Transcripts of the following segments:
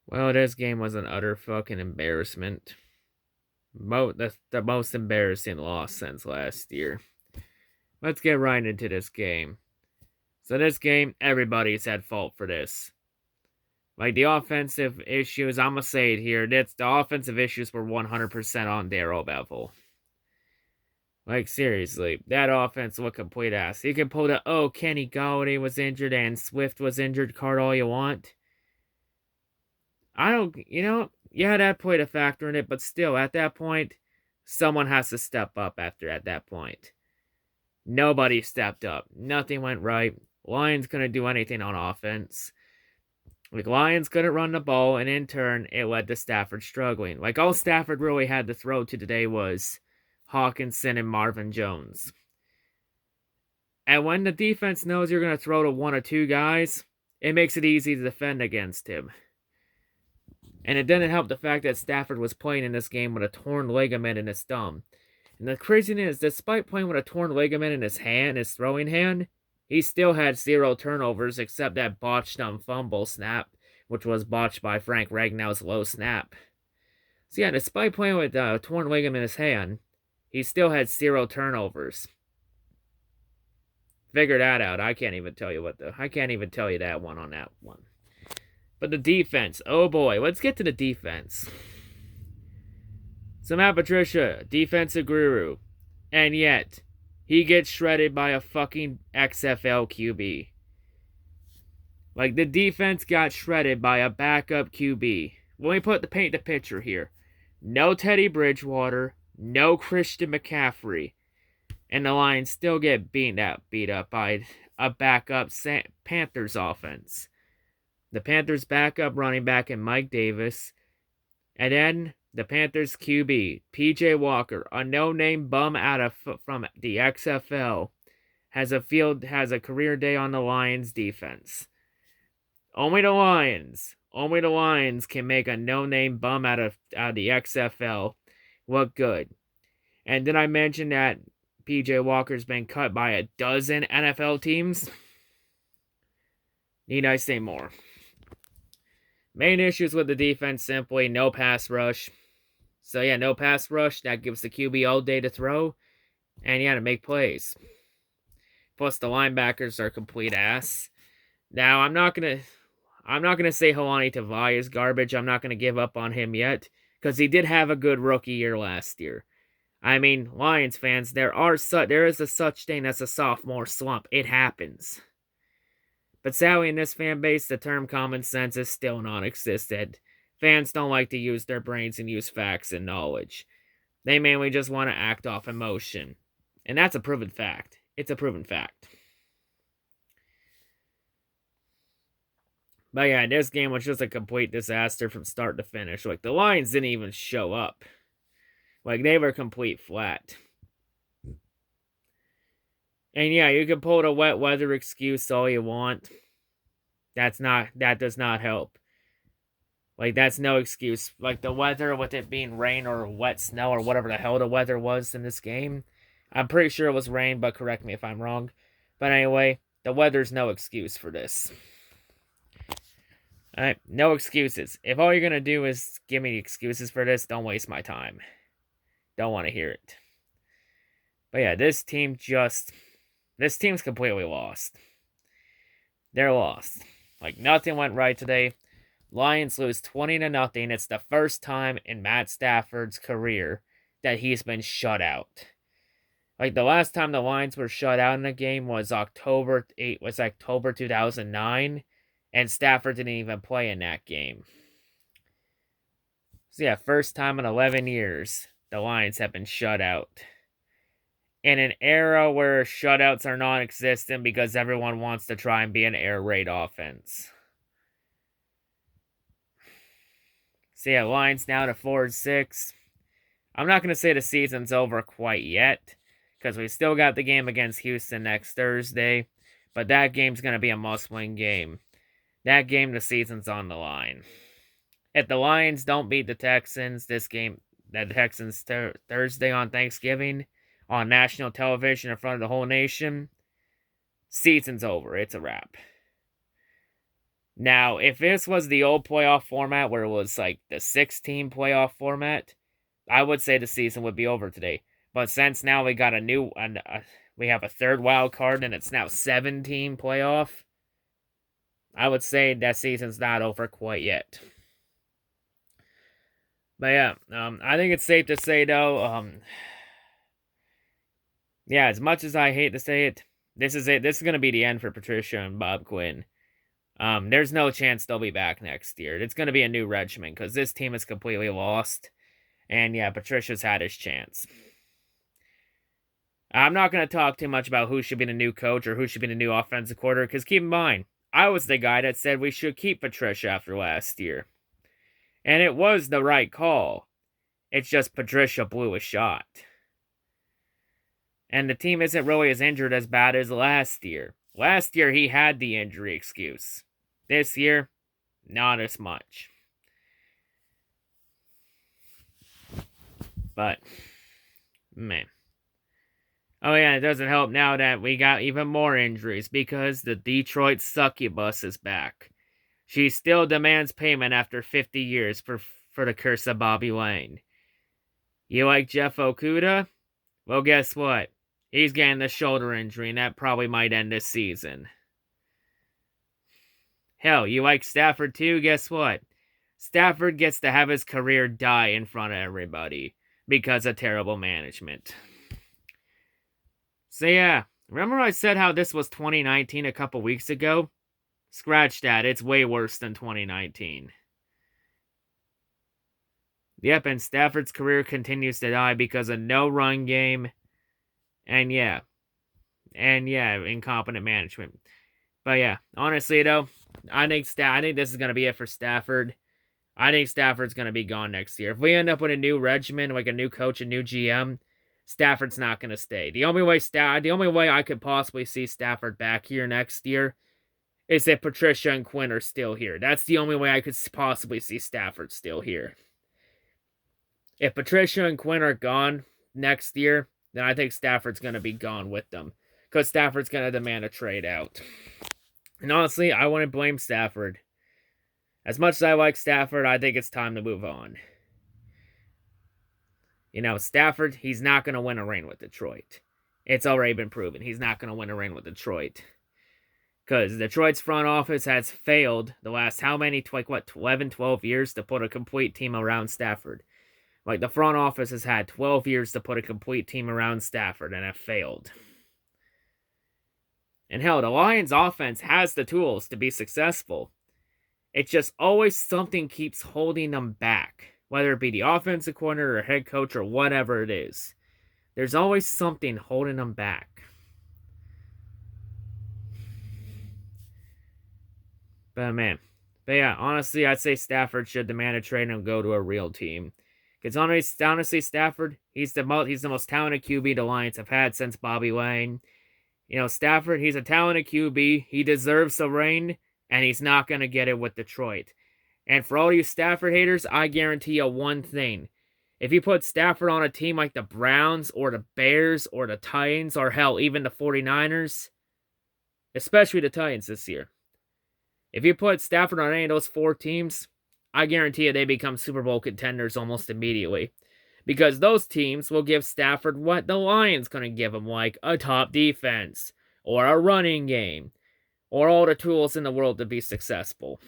Well, this game was an utter fucking embarrassment. The most embarrassing loss since last year. Let's get right into this game. So this game, everybody's at fault for this. Like the offensive issues, I'm gonna say it here. The offensive issues were 100% on Darrell Bevel. Like seriously, that offense was complete ass. You can pull the Kenny Galladay was injured and Swift was injured card all you want. I don't, yeah, that played a factor in it, but still, at that point, someone has to step up at that point. Nobody stepped up. Nothing went right. Lions couldn't do anything on offense. Like, Lions couldn't run the ball, and in turn, it led to Stafford struggling. Like, all Stafford really had to throw to today was Hawkinson and Marvin Jones. And when the defense knows you're going to throw to one or two guys, it makes it easy to defend against him. And it didn't help the fact that Stafford was playing in this game with a torn ligament in his thumb. And the crazy thing is, despite playing with a torn ligament in his hand, his throwing hand, he still had 0 turnovers except that botched fumble snap, which was botched by Frank Ragnow's low snap. So yeah, despite playing with a torn ligament in his hand, he still had 0 turnovers. Figure that out. I can't even tell you that one on that one. But the defense, oh boy, let's get to the defense. So Matt Patricia, defensive guru, and yet he gets shredded by a fucking XFL QB. Like, the defense got shredded by a backup QB. Let me paint the picture here. No Teddy Bridgewater, no Christian McCaffrey, and the Lions still get beat up by a backup Panthers offense. The Panthers' backup running back in Mike Davis, and then the Panthers QB, PJ Walker, a no-name bum from the XFL, has a career day on the Lions defense. Only the Lions can make a no-name bum out of the XFL look good. And did I mention that PJ Walker's been cut by a dozen NFL teams? Need I say more? Main issues with the defense, simply no pass rush. So yeah, no pass rush. That gives the QB all day to throw, and yeah, to make plays. Plus the linebackers are complete ass. Now I'm not gonna say Helani Tavai is garbage. I'm not gonna give up on him yet, because he did have a good rookie year last year. I mean, Lions fans, there is a such thing as a sophomore slump. It happens. But sadly, in this fan base, the term common sense is still non-existent. Fans don't like to use their brains and use facts and knowledge. They mainly just want to act off emotion. And that's a proven fact. It's a proven fact. But yeah, this game was just a complete disaster from start to finish. Like, the Lions didn't even show up. Like, they were complete flat. And yeah, you can pull the wet weather excuse all you want. That does not help. Like, that's no excuse. Like, the weather, with it being rain or wet snow or whatever the hell the weather was in this game. I'm pretty sure it was rain, but correct me if I'm wrong. But anyway, the weather's no excuse for this. Alright, no excuses. If all you're gonna do is give me excuses for this, don't waste my time. Don't want to hear it. But yeah, this team's completely lost. They're lost. Like, nothing went right today. Lions lose 20-0. It's the first time in Matt Stafford's career that he's been shut out. Like, the last time the Lions were shut out in a game was October 2009, and Stafford didn't even play in that game. So yeah, first time in 11 years the Lions have been shut out. In an era where shutouts are non-existent because everyone wants to try and be an air raid offense. So yeah, Lions now to 4-6. I'm not going to say the season's over quite yet, because we still got the game against Houston next Thursday, but that game's going to be a must-win game. That game, the season's on the line. If the Lions don't beat the Texans Thursday on Thanksgiving, on national television in front of the whole nation, season's over. It's a wrap. Now, if this was the old playoff format where it was like the 16 playoff format, I would say the season would be over today. But since now we got we have a third wild card and it's now 17 playoff, I would say that season's not over quite yet. But yeah, I think it's safe to say though, yeah, as much as I hate to say it, this is it. This is gonna be the end for Patricia and Bob Quinn. There's no chance they'll be back next year. It's gonna be a new regimen because this team is completely lost. And yeah, Patricia's had his chance. I'm not gonna talk too much about who should be the new coach or who should be the new offensive coordinator, because keep in mind, I was the guy that said we should keep Patricia after last year. And it was the right call. It's just Patricia blew a shot. And the team isn't really as injured as bad as last year. Last year, he had the injury excuse. This year, not as much. But, man. Oh yeah, it doesn't help now that we got even more injuries because the Detroit succubus is back. She still demands payment after 50 years for the curse of Bobby Lane. You like Jeff Okuda? Well, guess what? He's getting the shoulder injury, and that probably might end this season. Hell, you like Stafford too? Guess what? Stafford gets to have his career die in front of everybody because of terrible management. So yeah, remember I said how this was 2019 a couple weeks ago? Scratch that, it's way worse than 2019. Yep, and Stafford's career continues to die because of no run game. And yeah, incompetent management. But yeah, honestly though, I think this is gonna be it for Stafford. I think Stafford's gonna be gone next year. If we end up with a new regimen, like a new coach, a new GM, Stafford's not gonna stay. The only way I could possibly see Stafford back here next year is if Patricia and Quinn are still here. That's the only way I could possibly see Stafford still here. If Patricia and Quinn are gone next year, then I think Stafford's going to be gone with them. Because Stafford's going to demand a trade out. And honestly, I wouldn't blame Stafford. As much as I like Stafford, I think it's time to move on. You know, Stafford, he's not going to win a ring with Detroit. It's already been proven. He's not going to win a ring with Detroit. Because Detroit's front office has failed the last 11, 12 years to put a complete team around Stafford. Like, the front office has had 12 years to put a complete team around Stafford and have failed. And hell, the Lions' offense has the tools to be successful. It's just always something keeps holding them back. Whether it be the offensive coordinator or head coach or whatever it is. There's always something holding them back. But yeah, honestly, I'd say Stafford should demand a trade and go to a real team. Because honestly, Stafford, he's the most talented QB the Lions have had since Bobby Lane. You know, Stafford, he's a talented QB. He deserves a ring, and he's not going to get it with Detroit. And for all you Stafford haters, I guarantee you one thing. If you put Stafford on a team like the Browns or the Bears or the Titans or hell, even the 49ers, especially the Titans this year, if you put Stafford on any of those four teams, I guarantee you they become Super Bowl contenders almost immediately. Because those teams will give Stafford what the Lions couldn't give him, like a top defense, or a running game, or all the tools in the world to be successful.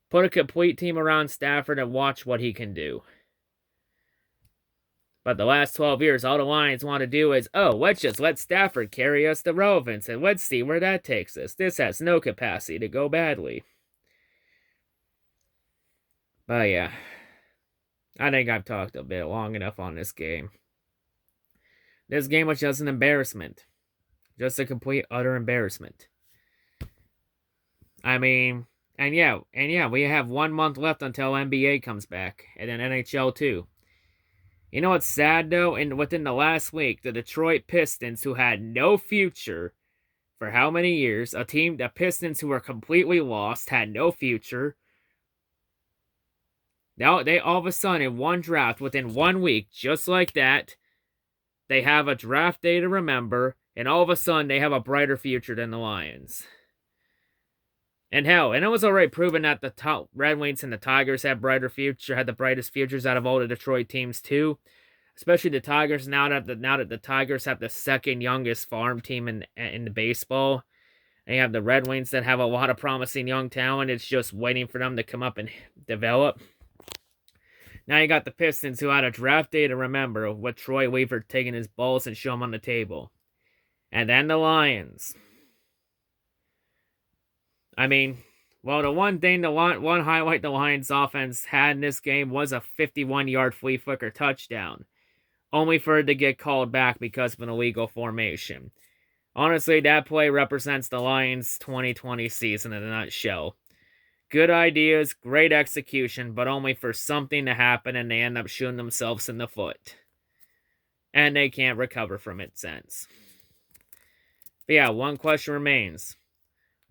Put a complete team around Stafford and watch what he can do. But the last 12 years, all the Lions want to do is, let's just let Stafford carry us to relevance, and let's see where that takes us. This has no capacity to go badly. But yeah, I think I've talked a bit long enough on this game. This game was just an embarrassment. Just a complete, utter embarrassment. I mean, and yeah, we have 1 month left until NBA comes back, and then NHL too. You know what's sad though? Within the last week, the Detroit Pistons, who had no future for how many years, the Pistons who were completely lost, had no future. Now they all of a sudden in one draft within 1 week, just like that, they have a draft day to remember, and all of a sudden they have a brighter future than the Lions. And hell, and it was already proven that the top Red Wings and the Tigers had the brightest futures out of all the Detroit teams too. Especially the Tigers now that the Tigers have the second youngest farm team in the baseball. And you have the Red Wings that have a lot of promising young talent. It's just waiting for them to come up and develop. Now you got the Pistons, who had a draft day to remember, with Troy Weaver taking his balls and show them on the table. And then the Lions. I mean, well, the one highlight the Lions offense had in this game was a 51-yard flea flicker touchdown, only for it to get called back because of an illegal formation. Honestly, that play represents the Lions' 2020 season in a nutshell. Good ideas, great execution, but only for something to happen and they end up shooting themselves in the foot. And they can't recover from it since. But yeah, one question remains.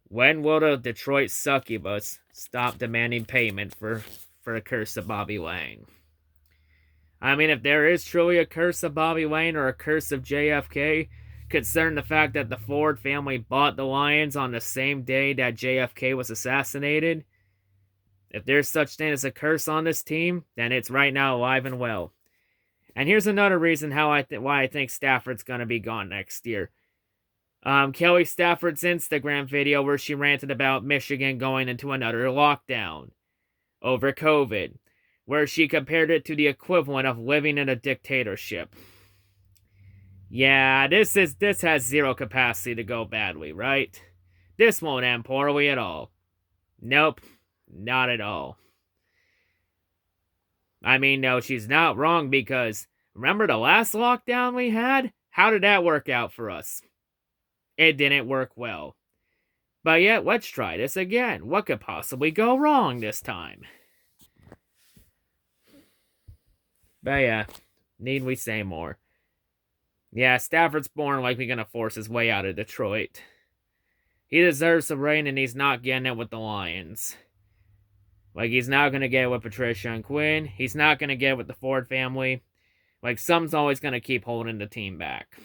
When will the Detroit succubus stop demanding payment for the curse of Bobby Lane? I mean, if there is truly a curse of Bobby Lane or a curse of JFK, considering the fact that the Ford family bought the Lions on the same day that JFK was assassinated, if there's such thing as a curse on this team, then it's right now alive and well. And here's another reason why I think Stafford's going to be gone next year. Kelly Stafford's Instagram video where she ranted about Michigan going into another lockdown over COVID, where she compared it to the equivalent of living in a dictatorship. Yeah, this has zero capacity to go badly, right? This won't end poorly at all. Nope, not at all. I mean, no, she's not wrong, because remember the last lockdown we had? How did that work out for us? It didn't work well. But yet, let's try this again. What could possibly go wrong this time? But yeah, need we say more? Yeah, Stafford's born likely gonna force his way out of Detroit. He deserves the reign, and he's not getting it with the Lions. Like, he's not gonna get it with Patricia and Quinn. He's not gonna get it with the Ford family. Like, something's always gonna keep holding the team back.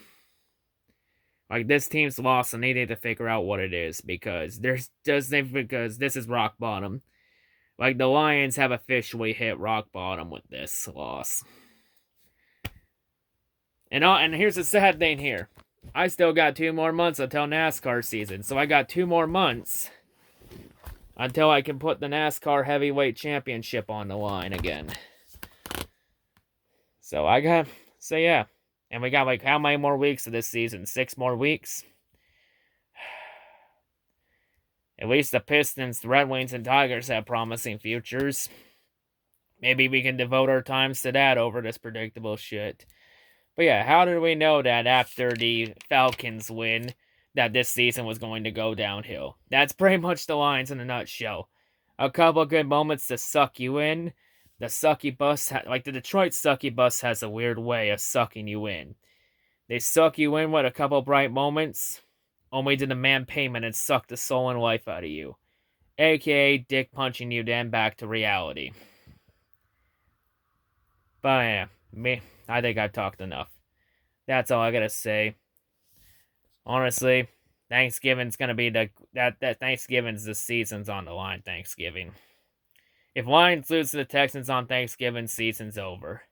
Like, this team's lost, and they need to figure out what it is, because this is rock bottom. Like, the Lions have officially hit rock bottom with this loss. And here's the sad thing here. I still got 2 more months until NASCAR season, so I got 2 more months until I can put the NASCAR Heavyweight Championship on the line again. So yeah. And we got, like, how many more weeks of this season? 6 more weeks? At least the Pistons, the Red Wings, and Tigers have promising futures. Maybe we can devote our times to that over this predictable shit. But yeah, how did we know that after the Falcons win that this season was going to go downhill? That's pretty much the lines in a nutshell. A couple good moments to suck you in. The Detroit succubus has a weird way of sucking you in. They suck you in with a couple bright moments, only to demand payment and suck the soul and life out of you. AKA dick punching you then back to reality. But yeah, I think I've talked enough. That's all I gotta say. Honestly, Thanksgiving's gonna be Thanksgiving's the season's on the line. Thanksgiving. If Lions lose to the Texans on Thanksgiving, season's over.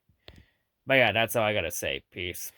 But yeah, that's all I gotta say. Peace.